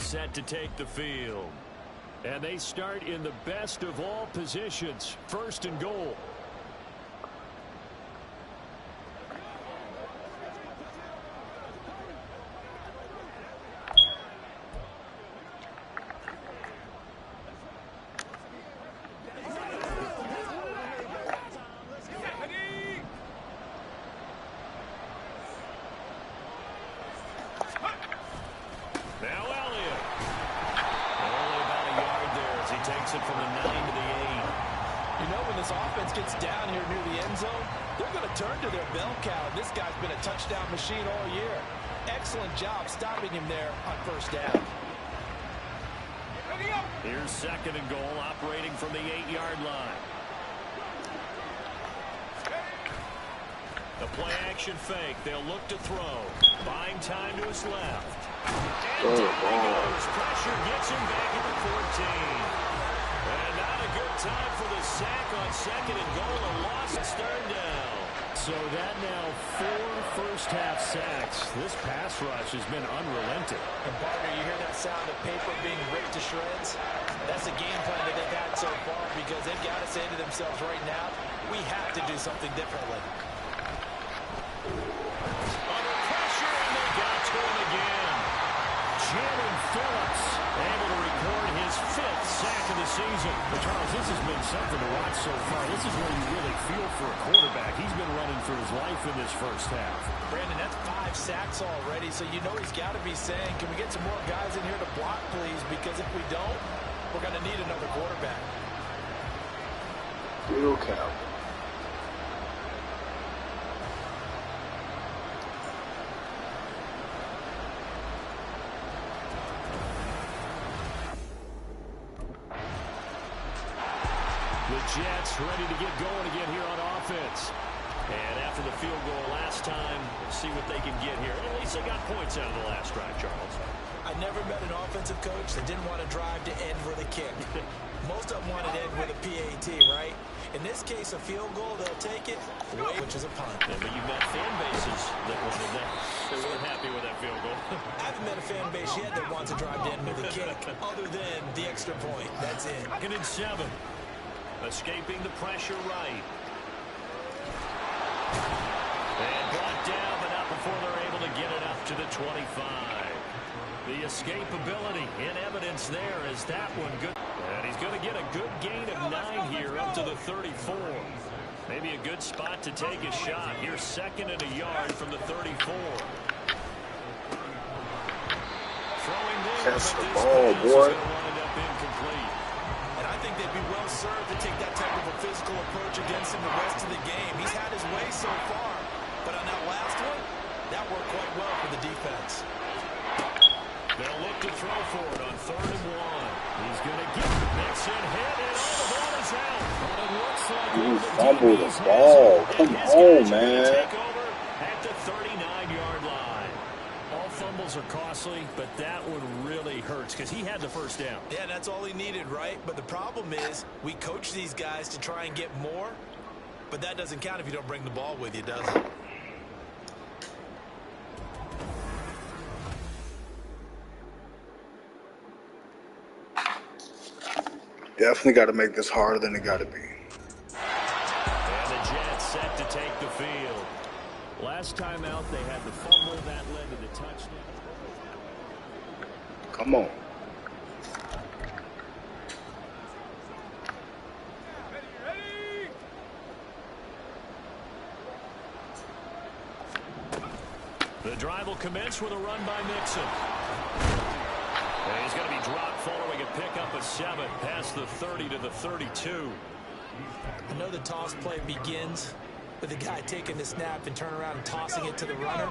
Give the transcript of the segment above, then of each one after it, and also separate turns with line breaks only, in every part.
set to take the field. And they start in the best of all positions, 1st and goal. From the 9 to the 8.
You know, when this offense gets down here near the end zone, they're going to turn to their bell cow. This guy's been a touchdown machine all year. Excellent job stopping him there on 1st down.
Here's 2nd and goal, operating from the 8-yard line. The play action fake. They'll look to throw. Buying time to his left. And down he goes. Pressure gets him back at the 14. And not a good time for the sack on 2nd and goal. A loss at third down. So that now 4 first-half sacks. This pass rush has been unrelenting.
And Barker, you hear that sound of paper being ripped to shreds? That's the game plan that they've had so far, because they've got to say to themselves right now, we have to do something differently.
Under pressure, and they got to him again. Jalen Phillips able to record his 5th sack of the season. But Charles, this has been something to watch so far. This is where you really feel for a quarterback. He's been running for his life in this first half.
Brandon, that's 5 sacks already, so you know he's got to be saying, can we get some more guys in here to block, please? Because if we don't, we're going to need another quarterback.
Real cow.
The Jets ready to get going again here on offense. And after the field goal last time, see what they can get here. At least they got points out of the last drive, Charles.
I never met an offensive coach that didn't want to drive to end with a kick. Most of them wanted to end with a PAT, right? In this case, a field goal, they'll take it, which is a punt.
Yeah, but you've met fan bases that wanted that. They weren't happy with that field goal.
I haven't met a fan base yet that wants to drive to end with a kick, other than the extra point. That's it.
2nd and 7. Escaping the pressure right. And brought down, but not before they're able to get it up to the 25. The escapability in evidence there is that one good. And he's going to get a good gain of 9 here up to the 34. Maybe a good spot to take a shot. Here's 2nd and a yard from the 34. Throwing there,
Catch
but
the
this
ball,
pass
boy.
is going to wind up incomplete.
I think they'd be well served to take that type of a physical approach against him the rest of the game. He's had his way so far, but on that last one, that worked quite well for the defense.
They'll look to throw for it on 3rd and 1. He's going to get the Mixon hit, and all the ball is out. But it looks like
You fumbled the ball. Come on, man.
Take over at the 39-yard line. All fumbles are costly, but that one really hurts because he had the first down.
Yeah, that's all he needed, right? But the problem is we coach these guys to try and get more, but that doesn't count if you don't bring the ball with you, does it?
Definitely got to make this harder than it got to be.
And the Jets set to take the field. Last time out, they had the fumble that led to the touchdown.
Come on.
The drive will commence with a run by Mixon. And he's going to be dropped following a pickup of 7 past the 30 to the 32.
I know the toss play begins with the guy taking the snap and turn around and tossing it to the runner.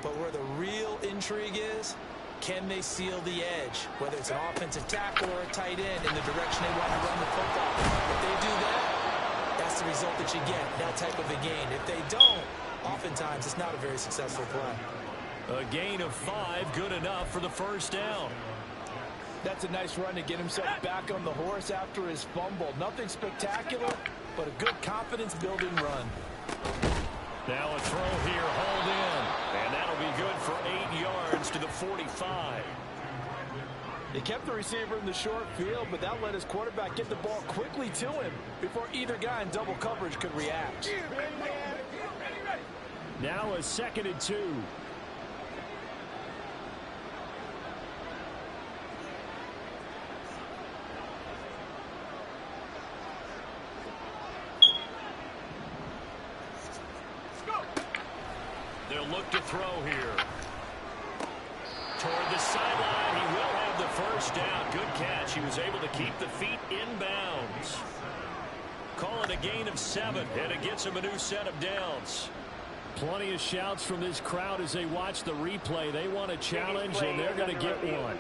But where the real intrigue is, can they seal the edge, whether it's an offensive tackle or a tight end in the direction they want to run the football? If they do that, that's the result that you get, that type of a gain. If they don't, oftentimes it's not a very successful play.
A gain of 5, good enough for the first down.
That's a nice run to get himself back on the horse after his fumble. Nothing spectacular, but a good confidence-building run.
Now a throw here, hauled in. And that'll be good for 8 yards to the 45.
He kept the receiver in the short field, but that let his quarterback get the ball quickly to him before either guy in double coverage could react.
Now a 2nd and 2. They'll look to throw here. Toward the sideline, he will have the first down. Good catch. He was able to keep the feet in bounds. Call it a gain of 7, and it gets him a new set of downs. Plenty of shouts from this crowd as they watch the replay. They want a challenge, and they're going to get one.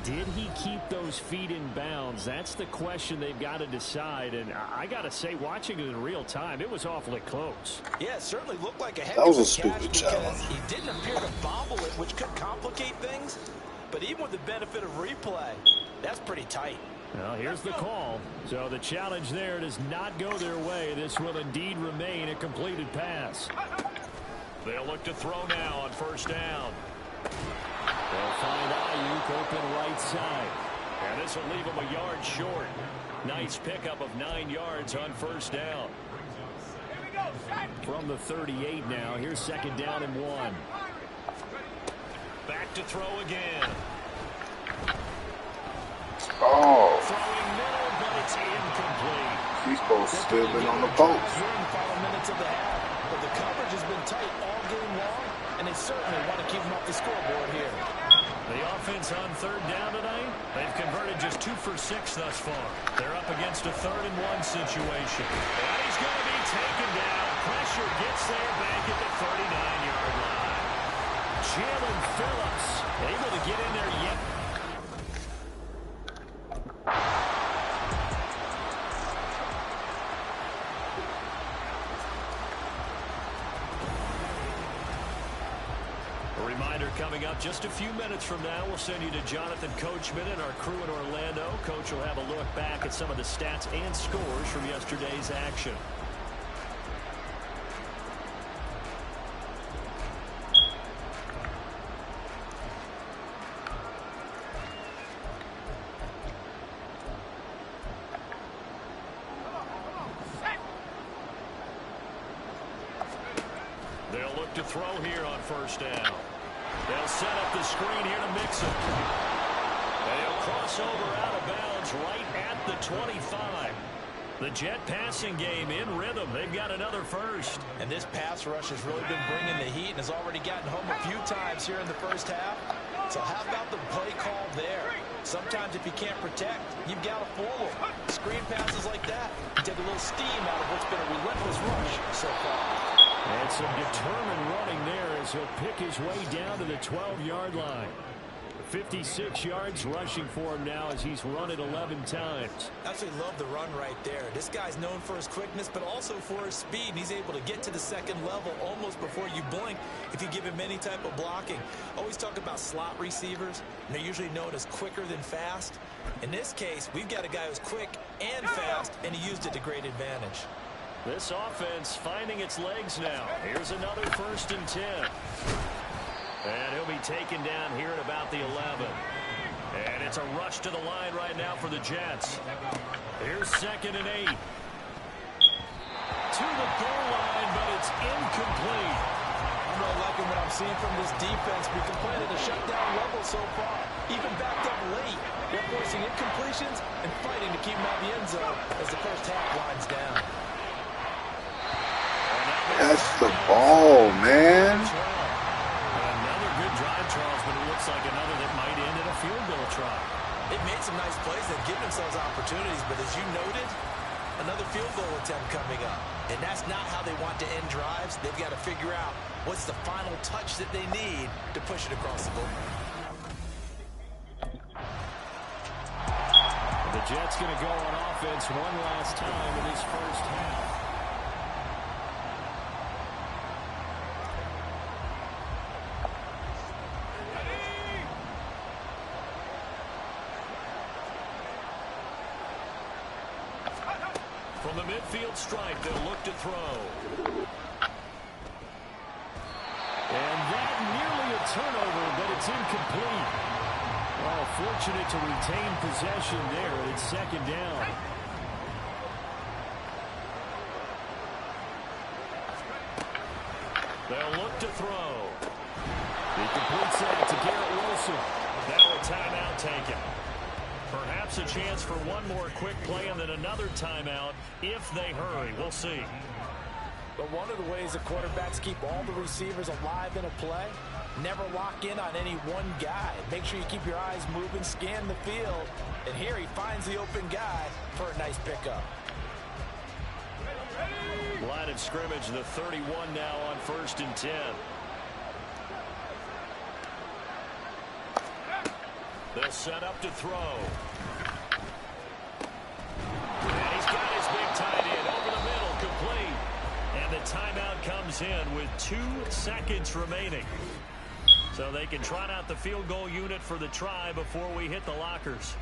Did he keep those feet in bounds? That's the question they've got to decide. And I got to say, watching it in real time, it was awfully close.
Yeah, it certainly looked like a heck
That was
of
a stupid challenge.
He didn't appear to bobble it, which could complicate things. But even with the benefit of replay, that's pretty tight.
Well, here's the call. So the challenge there does not go their way. This will indeed remain a completed pass. They'll look to throw now on first down. They'll find Ayuk open right side. And this will leave him a yard short. Nice pickup of 9 yards on first down. From the 38 now, here's 2nd down and 1. Back to throw again.
Oh.
Throwing middle, but it's incomplete.
He's supposed to still been on the post.
Here in the final minutes of the half, but the coverage has been tight all game long, and they certainly want to keep him off the scoreboard here.
The offense on 3rd down tonight, they've converted just 2 for 6 thus far. They're up against a 3rd and 1 situation. And he's going to be taken down. Pressure gets there back at the 39-yard line. Jalen Phillips able to get in there yet. A reminder coming up just a few minutes from now, we'll send you to Jonathan Coachman and our crew in Orlando. Coach will have a look back at some of the stats and scores from yesterday's action. They'll look to throw here on first down. They'll set up the screen here to mix it. They'll cross over out of bounds right at the 25. The Jet passing game in rhythm. They've got another first.
And this pass rush has really been bringing the heat and has already gotten home a few times here in the first half. So how about the play call there? Sometimes if you can't protect, you've got to fool them. Screen passes like that take a little steam out of what's been a relentless rush so far.
And some determined running there as he'll pick his way down to the 12-yard line. 56 yards rushing for him now as he's run it 11 times.
Absolutely love the run right there. This guy's known for his quickness, but also for his speed. And he's able to get to the 2nd level almost before you blink if you give him any type of blocking. Always talk about slot receivers. And they're usually known as quicker than fast. In this case, we've got a guy who's quick and fast, and he used it to great advantage.
This offense finding its legs now. Here's another 1st and 10. And he'll be taken down here at about the 11. And it's a rush to the line right now for the Jets. Here's 2nd and 8. To the goal line, but it's incomplete.
I'm really liking what I'm seeing from this defense. We can play at a shutdown level so far. Even backed up late. They're forcing incompletions and fighting to keep them out of the end zone as the first half winds down.
That's the ball, man.
Another good drive, Charles, but it looks like another that might end in a field goal try.
They've made some nice plays. They've given themselves opportunities, but as you noted, another field goal attempt coming up. And that's not how they want to end drives. They've got to figure out what's the final touch that they need to push it across the board.
The Jets going to go on offense one last time in this first half. From the midfield stripe, they'll look to throw. And that nearly a turnover, but it's incomplete. Well, fortunate to retain possession there. It's second down. They'll look to throw. He completes that to Garrett Wilson. Now a timeout taken. Perhaps a chance for one more quick play and then another timeout if they hurry. We'll see.
But one of the ways that quarterbacks keep all the receivers alive in a play, never lock in on any one guy. Make sure you keep your eyes moving, scan the field. And here he finds the open guy for a nice pickup.
Line of scrimmage, the 31 now on 1st and 10. They'll set up to throw. And he's got his big tight end over the middle, complete. And the timeout comes in with 2 seconds remaining. So they can trot out the field goal unit for the try before we hit the lockers.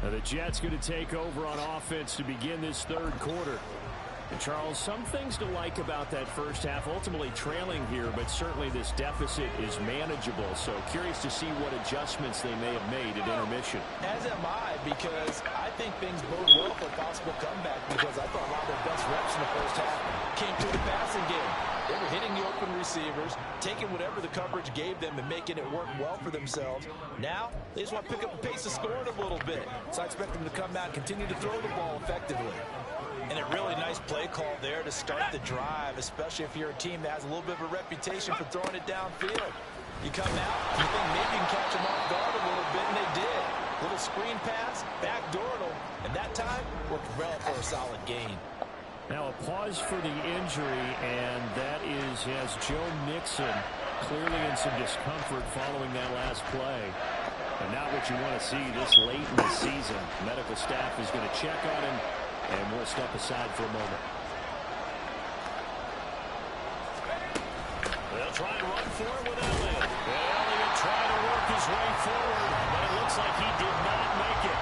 The Jets going to take over on offense to begin this third quarter. And Charles, some things to like about that first half. Ultimately trailing here, but certainly this deficit is manageable. So curious to see what adjustments they may have made at intermission.
As am I, because I think things bode well for a possible comeback, because I thought a lot of their best reps in the first half came through the passing game. They were hitting the open receivers, taking whatever the coverage gave them and making it work well for themselves. Now, they just want to pick up the pace of scoring a little bit. So I expect them to come out and continue to throw the ball effectively. And a really nice play call there to start the drive, especially if you're a team that has a little bit of a reputation for throwing it downfield. You come out, you think maybe you can catch them off guard a little bit, and they did. Little screen pass, backdoored them, and that time worked well for a solid gain.
Now a pause for the injury, and that is as Joe Mixon clearly in some discomfort following that last play. And not what you want to see this late in the season. Medical staff is going to check on him, and we'll step aside for a moment. They'll try and run for it with Elliott. And Elliott trying to work his way forward, but it looks like he did not make it.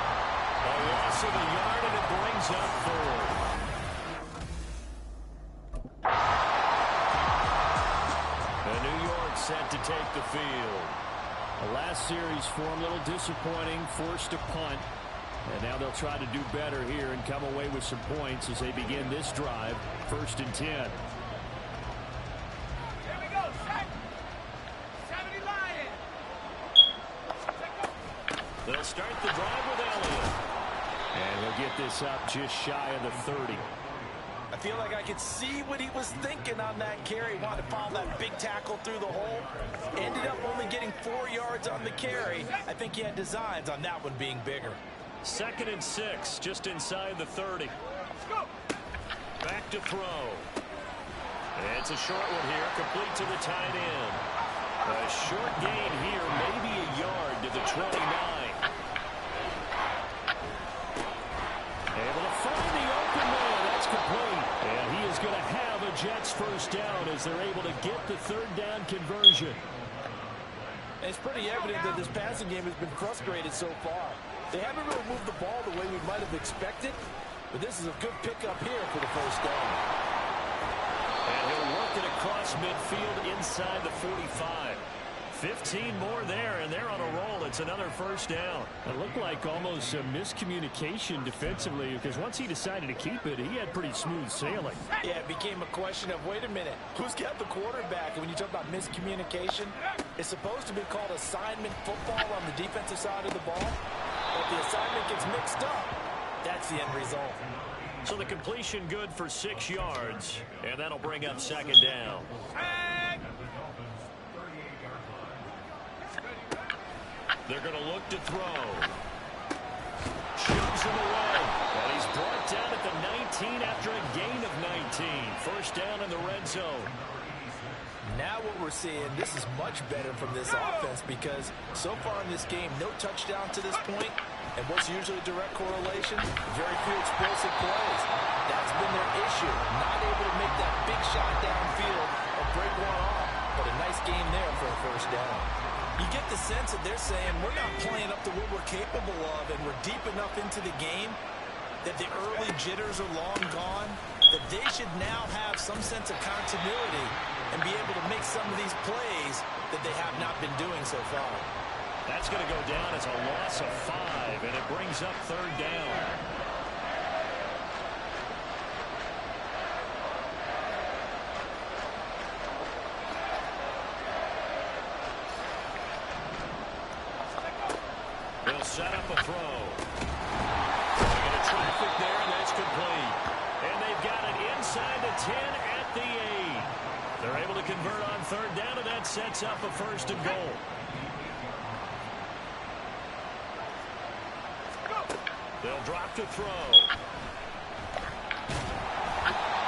A loss of a yard, and it brings up 4. And New York set to take the field. The last series form a little disappointing, forced a punt. And now they'll try to do better here and come away with some points as they begin this drive, 1st and 10.
Here we go, set. 70 Lions.
They'll start the drive with Elliott. And he'll get this up just shy of the 30.
I feel like I could see what he was thinking on that carry. Wanted to follow that big tackle through the hole. Ended up only getting 4 yards on the carry. I think he had designs on that one being bigger.
2nd and 6, just inside the 30. Back to throw. It's a short one here, complete to the tight end. A short gain here, maybe a yard to the 29. Able to find the open man. That's complete. And he is going to have a Jets first down as they're able to get the 3rd down conversion.
It's pretty evident that this passing game has been frustrated so far. They haven't really moved the ball the way we might have expected, but this is a good pickup here for the first down.
And he'll work it across midfield inside the 45. 15 more there, and they're on a roll. It's another first down. It looked like almost a miscommunication defensively, because once he decided to keep it, he had pretty smooth sailing.
Yeah, it became a question of, wait a minute, who's got the quarterback? And when you talk about miscommunication, it's supposed to be called assignment football on the defensive side of the ball. But if the assignment gets mixed up, that's the end result.
So the completion good for 6 yards, and that'll bring up 2nd down. They're going to look to throw. Shoves him away. And he's brought down at the 19 after a gain of 19. First down in the red zone.
Now what we're seeing, this is much better from this offense, because so far in this game, no touchdown to this point, and what's usually direct correlation, very few explosive plays. That's been their issue, not able to make nice game there for a first down. You get the sense that they're saying we're not playing up to what we're capable of, and we're deep enough into the game that the early jitters are long gone, that they should now have some sense of continuity and be able to make some of these plays that they have not been doing so far.
That's going to go down as a loss of 5, and it brings up third down. They'll set up a throw. Taking a traffic there, and that's complete. And they've got it inside the 10 at the 8. They're able to convert on third down, and that sets up a first and goal. They'll drop to throw.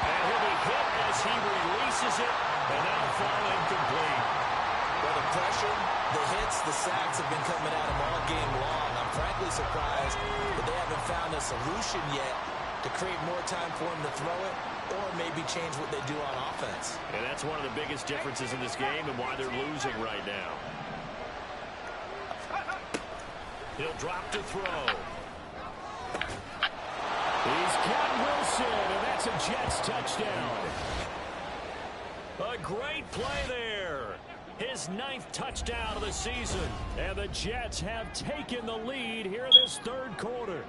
And he'll be hit as he releases it, and that'll fall incomplete.
Well, the pressure, the hits, the sacks have been coming at him all game long. I'm frankly surprised that they haven't found a solution yet to create more time for him to throw it or maybe change what they do on offense.
And that's one of the biggest differences in this game and why they're losing right now. He'll drop to throw. He's got Wilson, and that's a Jets touchdown. A great play there. His 9th touchdown of the season. And the Jets have taken the lead here in this third quarter.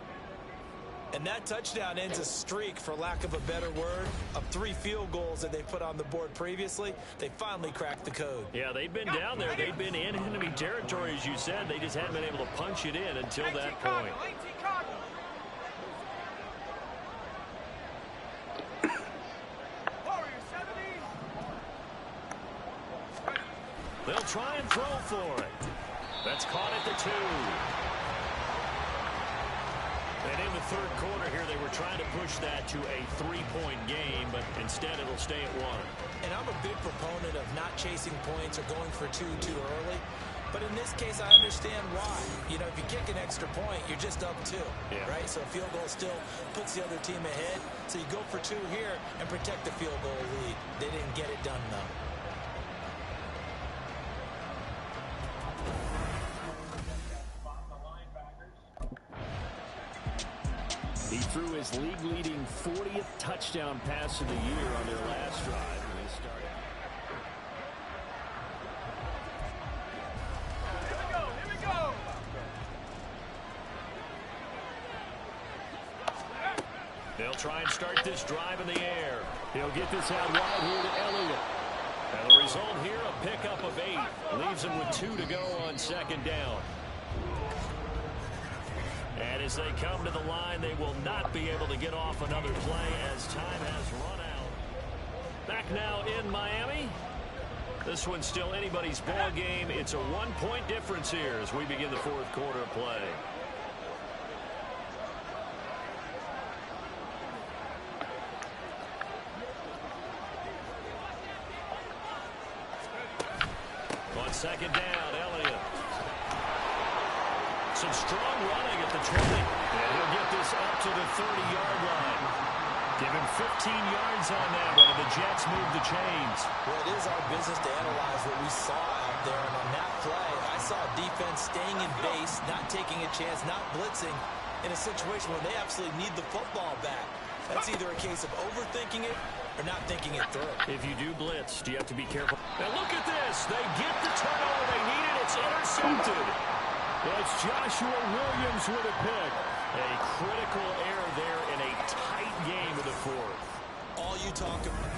And that touchdown ends a streak, for lack of a better word, of 3 field goals that they put on the board previously. They finally cracked the code.
Yeah, they've been down there. They've been in enemy territory, as you said. They just hadn't been able to punch it in until that point. They'll try and throw for it. That's caught at the 2. And in the third quarter here, they were trying to push that to a 3-point game, but instead it'll stay at 1.
And I'm a big proponent of not chasing points or going for 2 too early. But in this case, I understand why. You know, if you kick an extra point, you're just up 2, right? So a field goal still puts the other team ahead. So you go for 2 here and protect the field goal lead. They didn't get it done, though.
He threw his league-leading 40th touchdown pass of the year on their last drive. And they started.
Here we go.
They'll try and start this drive in the air. He'll get this out wide here to Elliott. And the result here, a pickup of 8. Leaves him with 2 to go on second down. And as they come to the line, they will not be able to get off another play as time has run out. Back now in Miami. This one's still anybody's ball game. It's a 1-point difference here as we begin the fourth quarter of play. On second down, Elliott. Some strong running at the 20. And he'll get this up to the 30-yard line. Give him 15 yards on that one, and the Jets move the chains.
Well, it is our business to analyze what we saw out there. And on that play, I saw defense staying in base, not taking a chance, not blitzing in a situation where they absolutely need the football back. That's either a case of overthinking it or not thinking it through.
If you do blitz, do you have to be careful? Now look at this. They get the turnover they needed. It's intercepted. It's Joshua Williams with a pick. A critical error there in a tight game of the fourth.
All you talk about.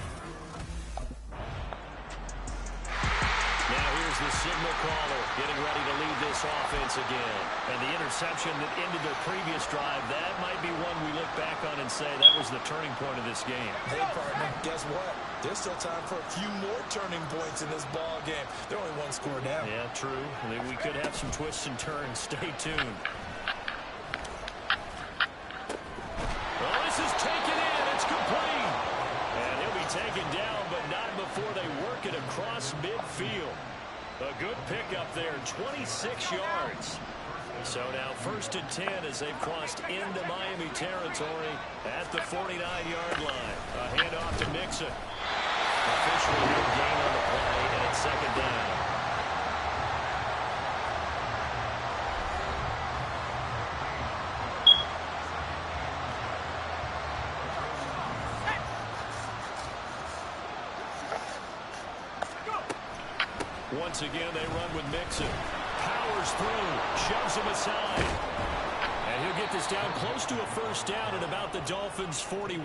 Now here's the signal caller getting ready to lead this offense again. And the interception that ended their previous drive, that might be one we look back on and say that was the turning point of this game.
Hey, partner, guess what? There's still time for a few more turning points in this ball game. They're only 1 score down.
Yeah, true. I mean, we could have some twists and turns. Stay tuned. Well, this is taken in. It's complete. And he'll be taken down, but not before they work it across midfield. A good pickup there, 26 yards. So now 1st and 10 as they've crossed into Miami territory at the 49-yard line. A handoff to Mixon. Officially no gain on the play, and it's second down. Once again, they run with Mixon. Powers through, shoves him aside. And he'll get this down close to a first down at about the Dolphins' 41.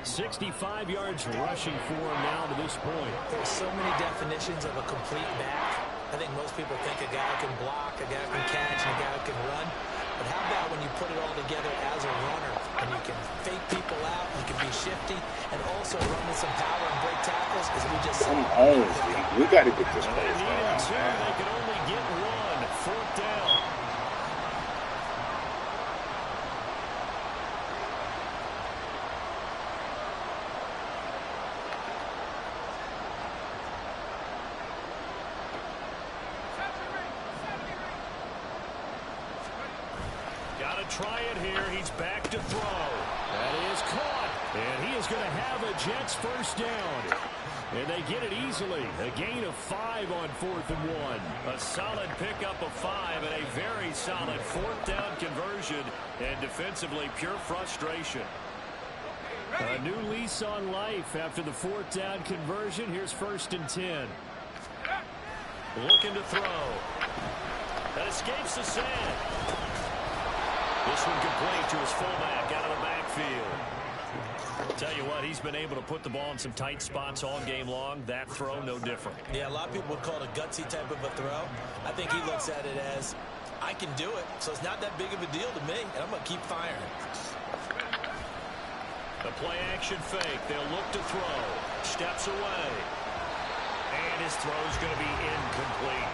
65 yards rushing for him now to this point.
There's so many definitions of a complete back. I think most people think a guy can block, a guy can catch, and a guy can run. But how about when you put it all together as a runner, and you can fake people out, you can be shifty, and also run with some power and break tackles, as we just saw.
Come on, we got to get this place
down. They can only get one. Fourth down. Got to try it here. He's back to throw. That is caught. And he is going to have a Jets first down. And they get it easily. A gain of 5 on 4th and 1. A solid pickup of 5 and a very solid fourth down conversion. And defensively, pure frustration. A new lease on life after the fourth down conversion. Here's 1st and 10. Looking to throw. That escapes the sand. This one complete to his fullback out of the backfield. Tell you what, he's been able to put the ball in some tight spots all game long. That throw, no different.
Yeah, a lot of people would call it a gutsy type of a throw. I think he looks at it as, I can do it, so it's not that big of a deal to me, and I'm going to keep firing.
The play-action fake. They'll look to throw. Steps away. And his throw's going to be incomplete.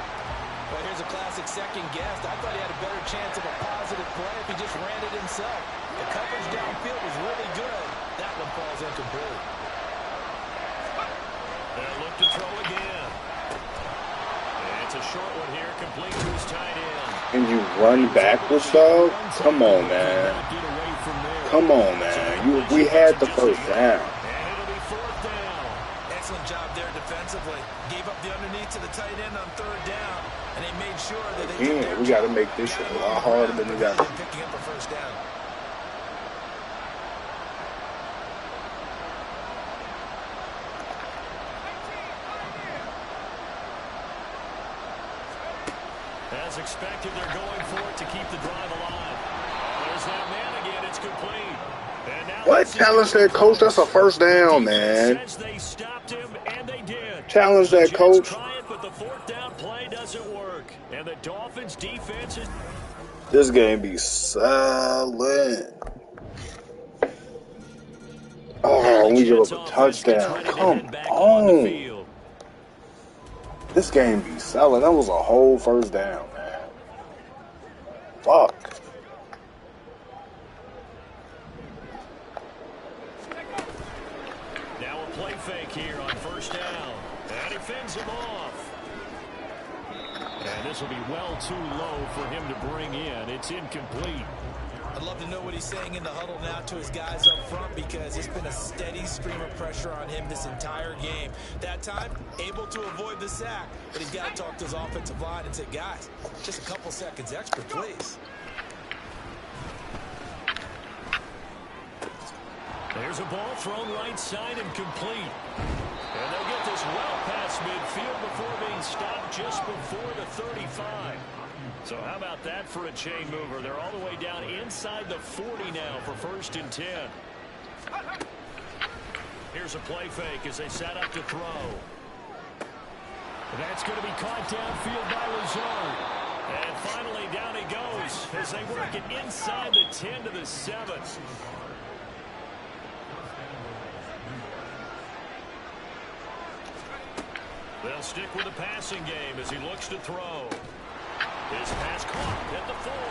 Well, here's a classic second guess. I thought he had a better chance of a positive play if he just ran it himself. The coverage downfield was really good. That one falls incomplete.
They'll look to throw again. And it's a short one here, complete to his tight end.
And you run backwards, dog? Come on, man. Come on, man. We had the first down.
And it'll be fourth down.
Excellent job there defensively. Gave up the underneath to the tight end on third down. And they made sure that they did their
we got to make this shit a lot harder than we got to.
Picking up a first down.
As expected, they're going for it to keep the drive alive. There's that man again. It's complete. And now
What? Challenge that coach? That's a first down, man.
They stopped him, and they did.
Challenge that coach.
Try it, but the fourth down play doesn't work. And the Dolphins' defense is...
This game be solid. Oh, we give up a touchdown. Come on. This game be solid. That was a whole first down, man. Fuck.
Now a play fake here on first down. And he fends him off. And this will be well too low for him to bring in. It's incomplete.
I'd love to know what he's saying in the huddle now to his guys up front, because it's been a steady stream of pressure on him this entire game. That time, able to avoid the sack, but he's got to talk to his offensive line and say, guys, just a couple seconds extra, please.
There's a ball thrown right side and complete. And they'll get this well past midfield before being stopped just before the 35. So how about that for a chain mover? They're all the way down inside the 40 now for 1st and 10. Here's a play fake as they set up to throw. That's going to be caught downfield by Lazard. And finally down he goes as they work it inside the 10 to the 7. They'll stick with the passing game as he looks to throw. His pass caught at the 4.